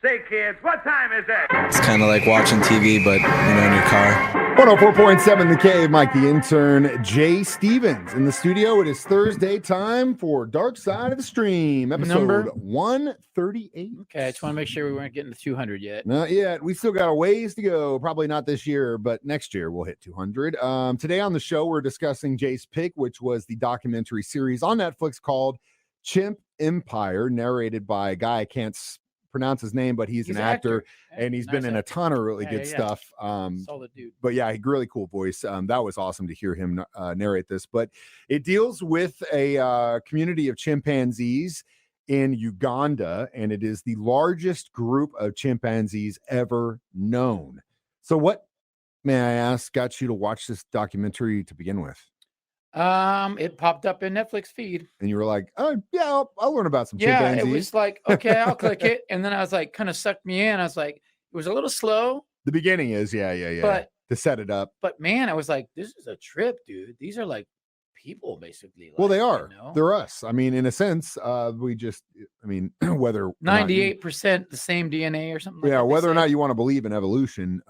Say, kids, what time is it? It's kind of like watching TV, but, in your car. 104.7 The Cave, Mike the Intern, Jay Stevens in the studio. It is Thursday time for Dark Side of the Stream, episode Number? 138. Okay, I just want to make sure we weren't getting to 200 yet. Not yet. We still got a ways to go. Probably not this year, but next year we'll hit 200. Today on the show, we're discussing Jay's pick, which was the documentary series on Netflix called Chimp Empire, narrated by a guy I can't pronounce his name, but he's an actor, and he's been in a ton of really good stuff. Solid dude. But yeah, really cool voice. That was awesome to hear him narrate this. But it deals with a community of chimpanzees in Uganda, and it is the largest group of chimpanzees ever known. So what, may I ask, got you to watch this documentary to begin with? It popped up in Netflix feed. And you were like, oh, yeah, I'll learn about some chimpanzees. Yeah, it was like, okay, I'll click it. And then I was like, kind of sucked me in. I was like, it was a little slow. The beginning is, yeah. But, to set it up. But man, I was like, this is a trip, dude. These are like people, basically. Well, they are. They're us. I mean, in a sense, we just, whether 98% the same DNA or something. Yeah, whether or not you want to believe in evolution,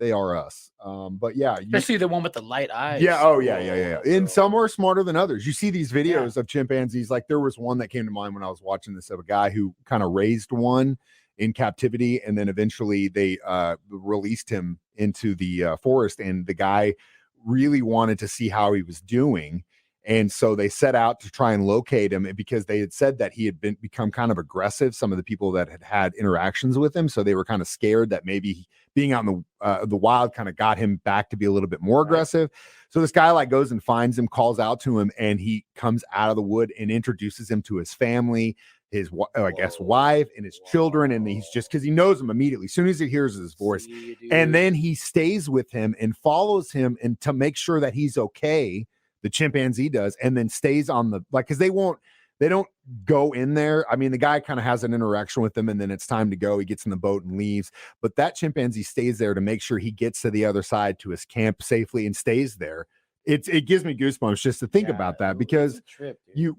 they are us. But yeah, especially the one with the light eyes. Yeah. Oh, yeah. And some are smarter than others. You see these videos of chimpanzees. Like there was one that came to mind when I was watching this of a guy who kind of raised one in captivity, and then eventually they released him into the forest, and the guy really wanted to see how he was doing. And so they set out to try and locate him, because they had said that he had become kind of aggressive, some of the people that had interactions with him. So they were kind of scared that maybe being out in the wild kind of got him back to be a little bit more aggressive. So this guy goes and finds him, calls out to him, and he comes out of the wood and introduces him to his family, his wife and his children. And he's just, because he knows him immediately as soon as he hears his voice. And then he stays with him and follows him, and to make sure that he's okay, the chimpanzee does, and then stays on the, because they don't go in there. I mean, the guy kind of has an interaction with them, and then it's time to go. He gets in the boat and leaves, but that chimpanzee stays there to make sure he gets to the other side to his camp safely and stays there. It gives me goosebumps just to think about that, because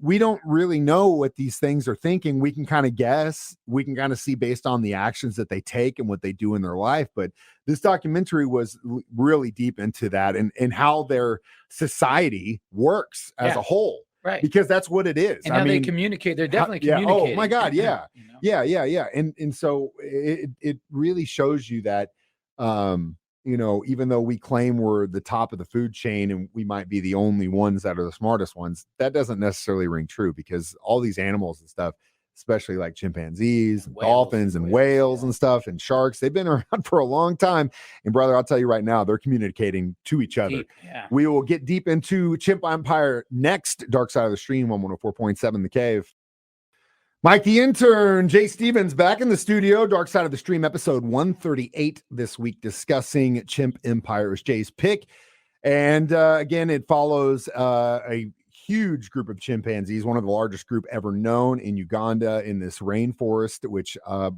we don't really know what these things are thinking. We can kind of guess, we can kind of see based on the actions that they take and what they do in their life. But this documentary was really deep into that, and how their society works as a whole. Right. Because that's what it is. And how they communicate. They're definitely communicating. Oh my God. Yeah. Yeah. And so it really shows you that, even though we claim we're the top of the food chain and we might be the only ones that are the smartest ones, that doesn't necessarily ring true, because all these animals and stuff, especially like chimpanzees and dolphins and whales and stuff and sharks, they've been around for a long time. And brother, I'll tell you right now, they're communicating to each other. We will get deep into Chimp Empire next. Dark Side of the Stream, 104.7 The Cave. Mike the Intern, Jay Stevens back in the studio. Dark Side of the Stream, episode 138 this week, discussing Chimp Empire is Jay's pick. And again, it follows a huge group of chimpanzees, one of the largest group ever known in Uganda, in this rainforest, which I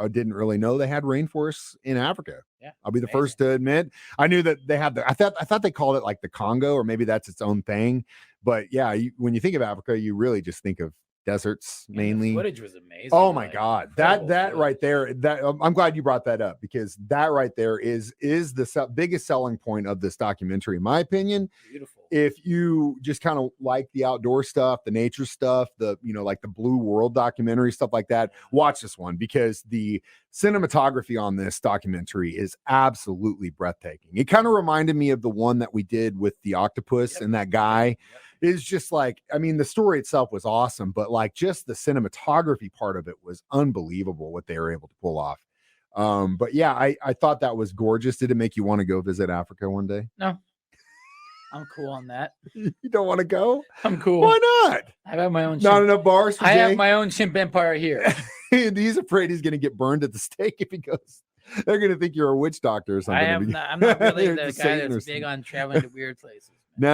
didn't really know they had rainforests in Africa. Yeah, I'll be the first to admit. I knew that they had I thought they called it like the Congo, or maybe that's its own thing. But yeah, when you think of Africa, you really just think of deserts mainly. The footage was amazing. Oh my God, that right there. That I'm glad you brought that up, because that right there is the biggest selling point of this documentary, in my opinion. Beautiful. If you just kind of like the outdoor stuff, the nature stuff, the like the Blue World documentary, stuff like that, watch this one, because the cinematography on this documentary is absolutely breathtaking. It kind of reminded me of the one that we did with the octopus and that guy. Is just the story itself was awesome, but just the cinematography part of it was unbelievable, what they were able to pull off. But yeah, I thought that was gorgeous. Did it make you want to go visit Africa one day? No. I'm cool on that. You don't want to go? I'm cool. Why not? I have my own. Not enough bars for I Jay? have my own chimp empire here. He's afraid he's going to get burned at the stake if he goes. They're going to think you're a witch doctor or something. I'm not really the guy that's big on traveling to weird places. No,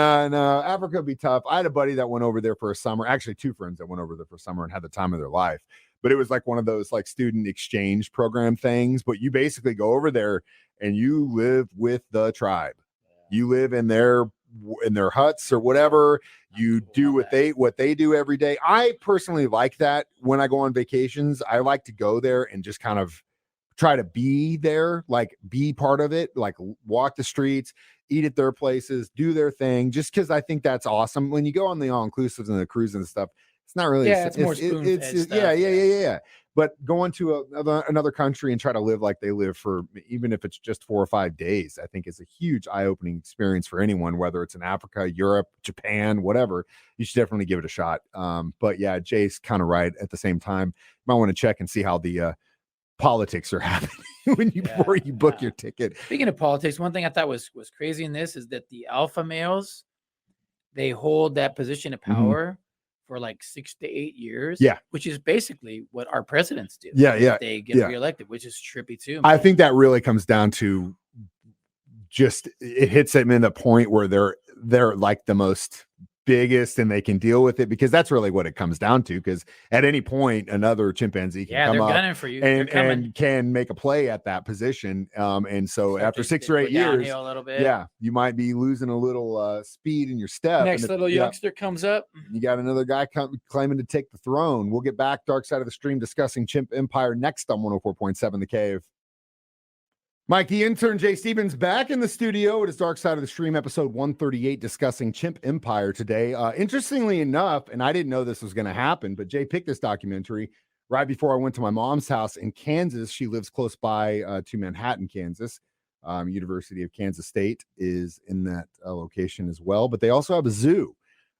Africa would be tough. I had a buddy that went over there for a summer. Actually, two friends that went over there for a summer and had the time of their life. But it was like one of those student exchange program things. But you basically go over there and you live with the tribe. You live in their in their huts or whatever. You do what they do every day. I personally like that. When I go on vacations, I like to go there and just kind of try to be there, like be part of it, like walk the streets, eat at their places, do their thing, just because I think that's awesome. When you go on the all-inclusives and the cruises and stuff, it's not really, it's more spoon-fed stuff. Yeah. But going to another country and try to live like they live for, even if it's just 4 or 5 days, I think is a huge eye-opening experience for anyone, whether it's in Africa, Europe, Japan, whatever. You should definitely give it a shot. But yeah, Jay's kind of right. At the same time, you might want to check and see how the politics are happening before you book your ticket. Speaking of politics, one thing I thought was crazy in this is that the alpha males, they hold that position of power for like 6 to 8 years. Yeah. Which is basically what our presidents do. Yeah. They get reelected, which is trippy too. I think that really comes down to just, it hits them in the point where they're like the most biggest and they can deal with it, because that's really what it comes down to. Because at any point, another chimpanzee can come up gunning for you and can make a play at that position. And so after 6 or 8 years, a little bit. You might be losing a little speed in your step. Next little youngster comes up. You got another guy claiming to take the throne. We'll get back Dark Side of the Stream discussing Chimp Empire next on 104.7 The Cave. Mike, the intern, Jay Stevens, back in the studio. It is Dark Side of the Stream, episode 138, discussing Chimp Empire today. Interestingly enough, and I didn't know this was going to happen, but Jay picked this documentary right before I went to my mom's house in Kansas. She lives close by to Manhattan, Kansas. University of Kansas State is in that location as well. But they also have a zoo,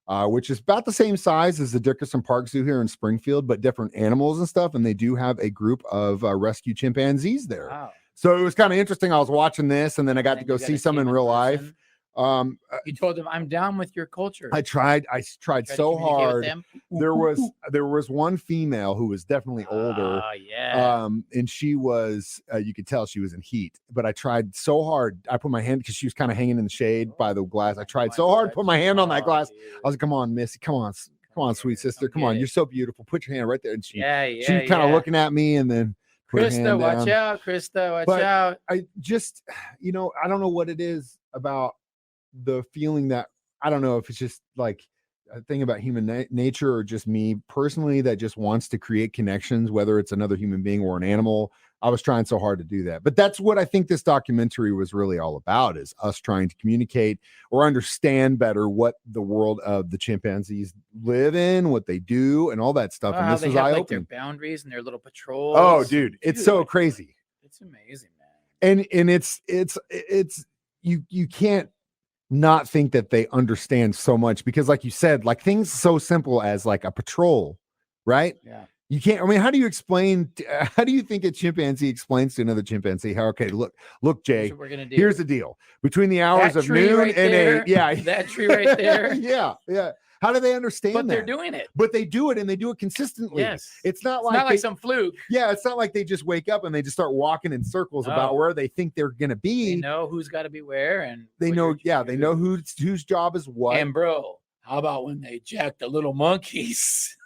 which is about the same size as the Dickerson Park Zoo here in Springfield, but different animals and stuff. And they do have a group of rescue chimpanzees there. Wow. So it was kind of interesting. I was watching this, and then I got to go see some in real life. You told them, I'm down with your culture. I tried so hard. There was one female who was definitely older. And she was, you could tell she was in heat, but I tried so hard. I put my hand, because she was kind of hanging in the shade by the glass. I tried so hard to put my hand on that glass. Dude. I was like, come on, Missy, come on, sweet sister. Come on. You're so beautiful. Put your hand right there. And she kind of looking at me, and then Krista, watch out. Krista, watch out. I just, I don't know what it is about the feeling that, I don't know if it's just like a thing about human nature, or just me personally that just wants to create connections, whether it's another human being or an animal. I was trying so hard to do that. But that's what I think this documentary was really all about, is us trying to communicate or understand better what the world of the chimpanzees live in, what they do, and all that stuff. And this was eye-opening. Their boundaries and their little patrols. Oh, dude, it's so crazy. It's amazing, man. And it's you can't not think that they understand so much, because like you said, like things so simple as like a patrol, right? Yeah. You can't, I mean, how do you think a chimpanzee explains to another chimpanzee how, okay, look, Jay, what we're gonna do. Here's the deal. Between the hours of noon and 8, that tree right there. yeah. How do they understand that? But they're doing it. But they do it, and they do it consistently. Yes. It's not like some fluke. Yeah, it's not like they just wake up and they just start walking in circles about where they think they're going to be. They know who's got to be where, and they know, they know whose job is what. And bro, how about when they jack the little monkeys?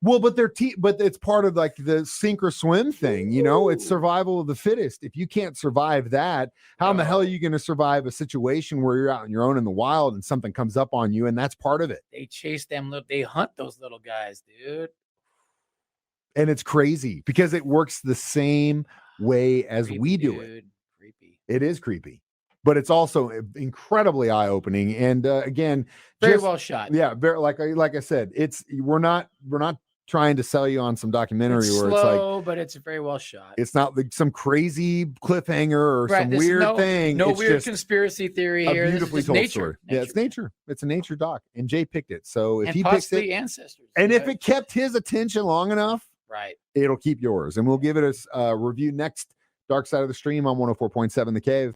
Well, but but it's part of like the sink or swim thing, it's survival of the fittest. If you can't survive that, how in the hell are you going to survive a situation where you're out on your own in the wild and something comes up on you? And that's part of it. They chase them, they hunt those little guys, dude. And it's crazy because it works the same way as we do it. Creepy. It is creepy, but it's also incredibly eye-opening. And again, very well shot. Yeah, very, like I said, we're not trying to sell you on some documentary where slow, it's like, but it's very well shot. It's not like some crazy cliffhanger or some weird thing. No it's weird just conspiracy theory here. Beautifully told story. Yeah, it's nature. It's a nature doc, and Jay picked it. So if he picks it, ancestors, and if it kept his attention long enough, right, it'll keep yours. And we'll give it a review next. Dark Side of the Stream on 104.7 The Cave.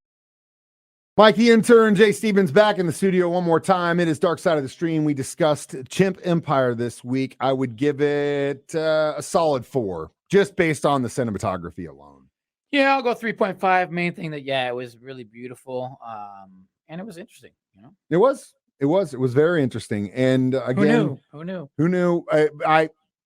Mike, the intern, Jay Stevens, back in the studio one more time. It is Dark Side of the Stream. We discussed Chimp Empire this week. I would give it a solid 4, just based on the cinematography alone. Yeah, I'll go 3.5. Main thing that, it was really beautiful. And it was interesting, It was very interesting. And again, who knew?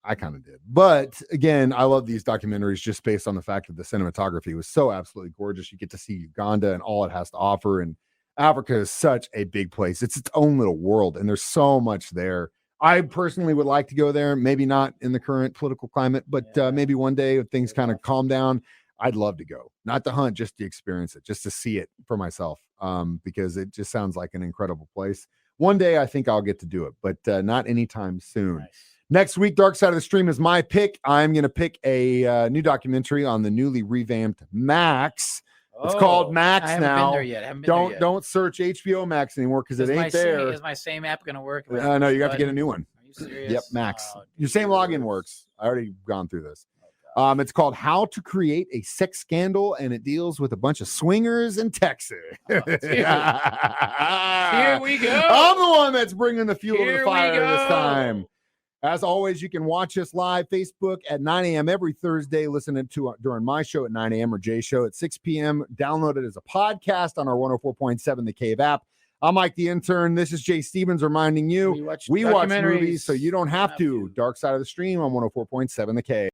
I kind of did. But again, I love these documentaries just based on the fact that the cinematography was so absolutely gorgeous. You get to see Uganda and all it has to offer. And Africa is such a big place. It's its own little world, and there's so much there. I personally would like to go there. Maybe not in the current political climate, but maybe one day if things kind of calm down, I'd love to go. Not to hunt, just to experience it, just to see it for myself, because it just sounds like an incredible place. One day I think I'll get to do it, but not anytime soon. Nice. Next week, Dark Side of the Stream is my pick. I'm going to pick a new documentary on the newly revamped Max. It's called Max I haven't now. Been there yet. I haven't been there yet. Don't search HBO Max anymore because it ain't there. Is my same app going to work? No, you have to get a new one. Are you serious? Yep, Max. Your same login works. I already gone through this. It's called How to Create a Sex Scandal, and it deals with a bunch of swingers in Texas. Here we go. I'm the one that's bringing the fuel to Here the we fire this go. time. As always, you can watch us live Facebook at 9 a.m. every Thursday. Listen to during my show at 9 a.m. or Jay's show at 6 p.m. Download it as a podcast on our 104.7 The Cave app. I'm Mike the Intern. This is Jay Stevens reminding you we watch movies so you don't have to. Dark Side of the Stream on 104.7 The Cave.